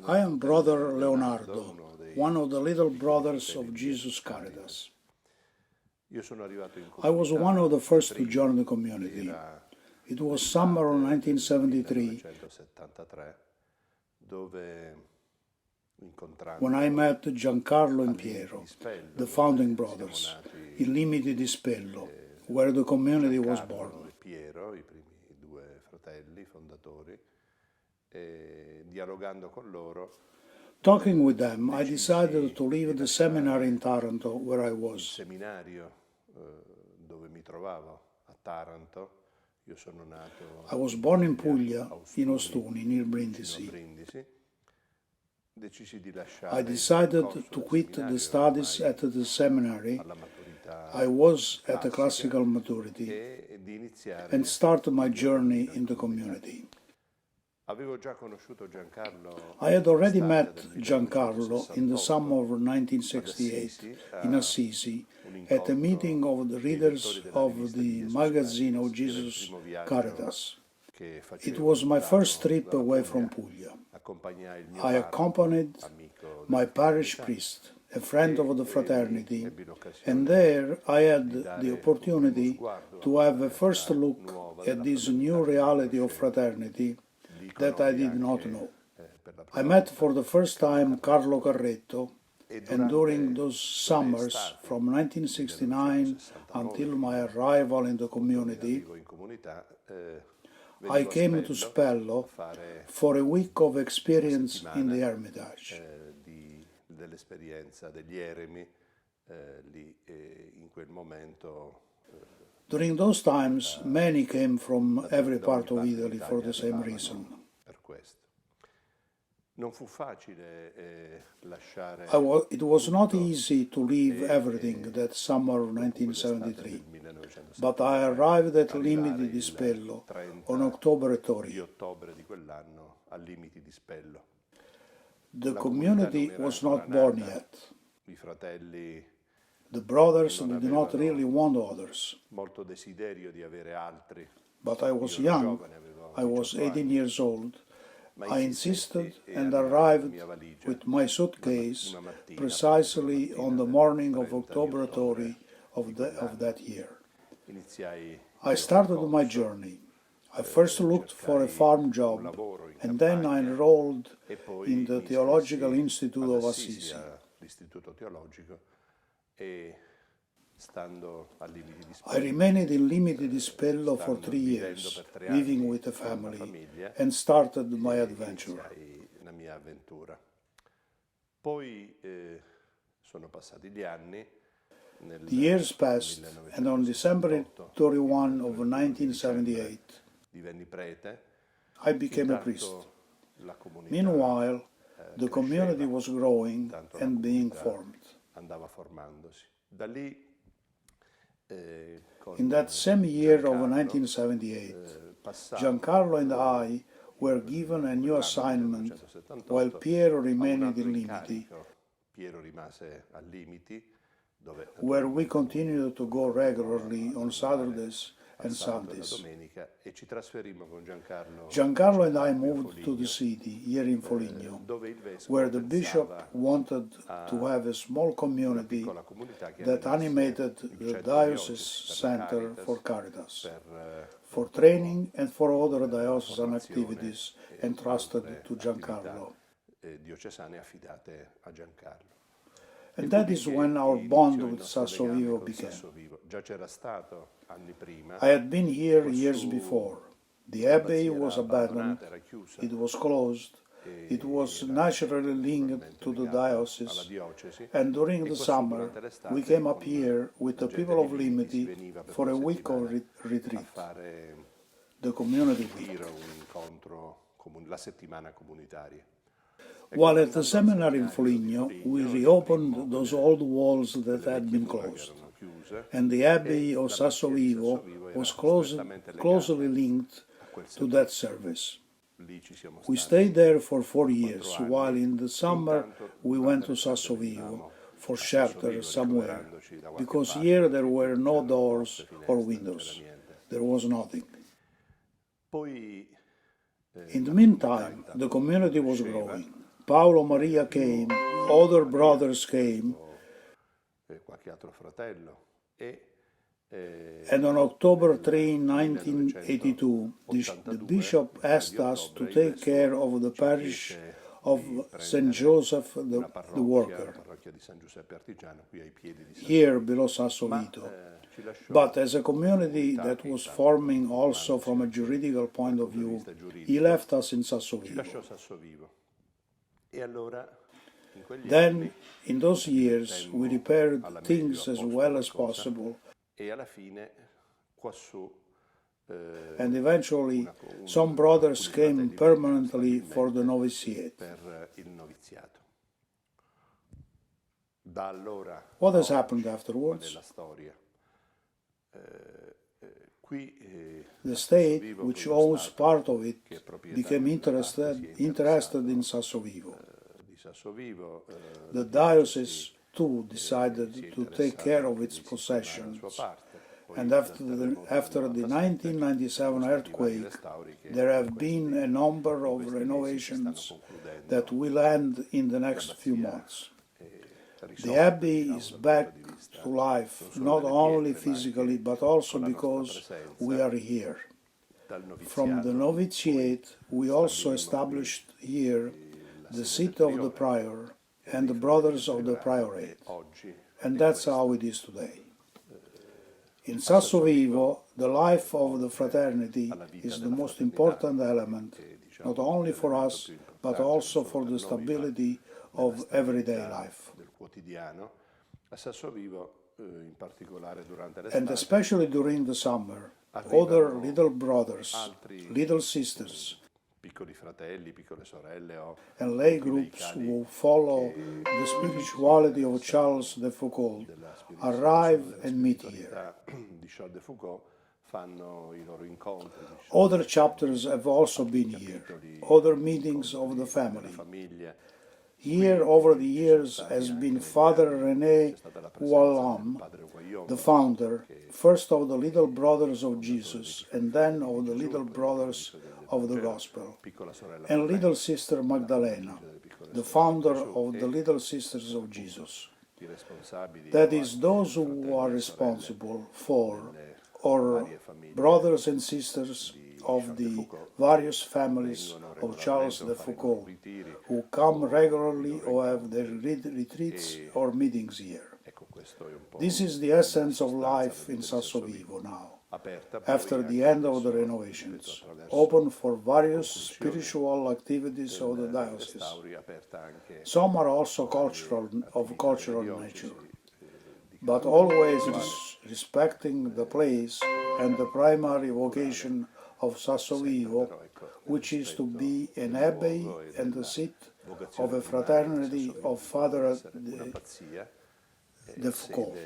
I am Brother Leonardo, one of the little brothers of Jesus Caritas. I was one of the first to join the community. It was summer of 1973 when I met Giancarlo and Piero, the founding brothers, in Limiti di Spello, where the community was born. Piero, I primi due fratelli fondatori, e dialogando con loro. Talking with them, I decided to leave the seminary in Taranto where I was. Seminario dove mi trovavo a Taranto. Io sono nato. I was born in Puglia, in Ostuni, near Brindisi. I decided to quit the studies at the seminary. I was at a classical maturity and started my journey in the community. I had already met Giancarlo in the summer of 1968 in Assisi at a meeting of the readers of the magazine of Jesus Caritas. It was my first trip away from Puglia. I accompanied my parish priest, a friend of the fraternity, and there I had the opportunity to have a first look at this new reality of fraternity that I did not know. I met for the first time Carlo Carretto, and during those summers from 1969 until my arrival in the community, I came to Spello for a week of experience in the Hermitage. During those times, many came from every part of Italy for the same reason. It was not easy to leave everything that summer of 1973, but I arrived at Limiti di Spello on October 30. The community was not born yet. The brothers did not really want others. But I was young. I was 18 years old. I insisted and arrived with my suitcase precisely on the morning of October 30 of that year. I started my journey. I first looked for a farm job, and then I enrolled in the Theological Institute of Assisi. I remained in Limiti di Spello for 3 years, living with a family, and started my adventure. The years passed, and on December 31 of 1978, I became a priest. Meanwhile, the community was growing and being formed. In that same year of 1978, Giancarlo and I were given a new assignment while Piero remained in Limiti, where we continued to go regularly on Saturdays and Sundays. Giancarlo and I moved to the city, here in Foligno, where the bishop wanted to have a small community that animated the diocese center for Caritas, for training and for other diocesan activities entrusted to Giancarlo. And that is when our bond with Sassovivo began. I had been here years before. The abbey was abandoned, it was closed, it was naturally linked to the diocese, and during the summer we came up here with the people of Limiti for a week of retreat, the community week. While at the seminary in Foligno, we reopened those old walls that had been closed, and the Abbey of Sassovivo was closely linked to that service. We stayed there for 4 years, while in the summer we went to Sassovivo for shelter somewhere, because here there were no doors or windows. There was nothing. In the meantime, the community was growing. Paolo Maria came, other brothers came, qualche altro fratello and on October 3, 1982, the bishop asked us to take care of the parish of St. Joseph the Worker, here below Sassovito. But as a community that was forming also from a juridical point of view, he left us in Sassovivo. Then, in those years, we repaired things as well as possible, and eventually some brothers came permanently for the novitiate. What has happened afterwards? The state, which owns part of it, became interested in Sassovivo. The diocese, too, decided to take care of its possessions, and after the 1997 earthquake, there have been a number of renovations that will end in the next few months. The Abbey is back to life, not only physically, but also because we are here. From the novitiate, we also established here the seat of the prior and the brothers of the priorate, and that's how it is today. In Sassovivo, the life of the fraternity is the most important element, not only for us, but also for the stability of everyday life. And especially during the summer, other little brothers, little sisters, and lay groups who follow the spirituality of Charles de Foucauld arrive and meet here. Other chapters have also been here, other meetings of the family. Here, over the years, has been Father René Wallam, the founder, first of the Little Brothers of Jesus, and then of the Little Brothers of the Gospel, and Little Sister Magdalena, the founder of the Little Sisters of Jesus. That is, those who are responsible for, or brothers and sisters of the various families of Charles de Foucauld, who come regularly or have their retreats or meetings here. This is the essence of life in Sassovivo now, after the end of the renovations, open for various spiritual activities of the diocese. Some are also of cultural nature, but always respecting the place and the primary vocation of Sassovivo, which is to be an abbey and the seat of a fraternity of Father de Foucauld.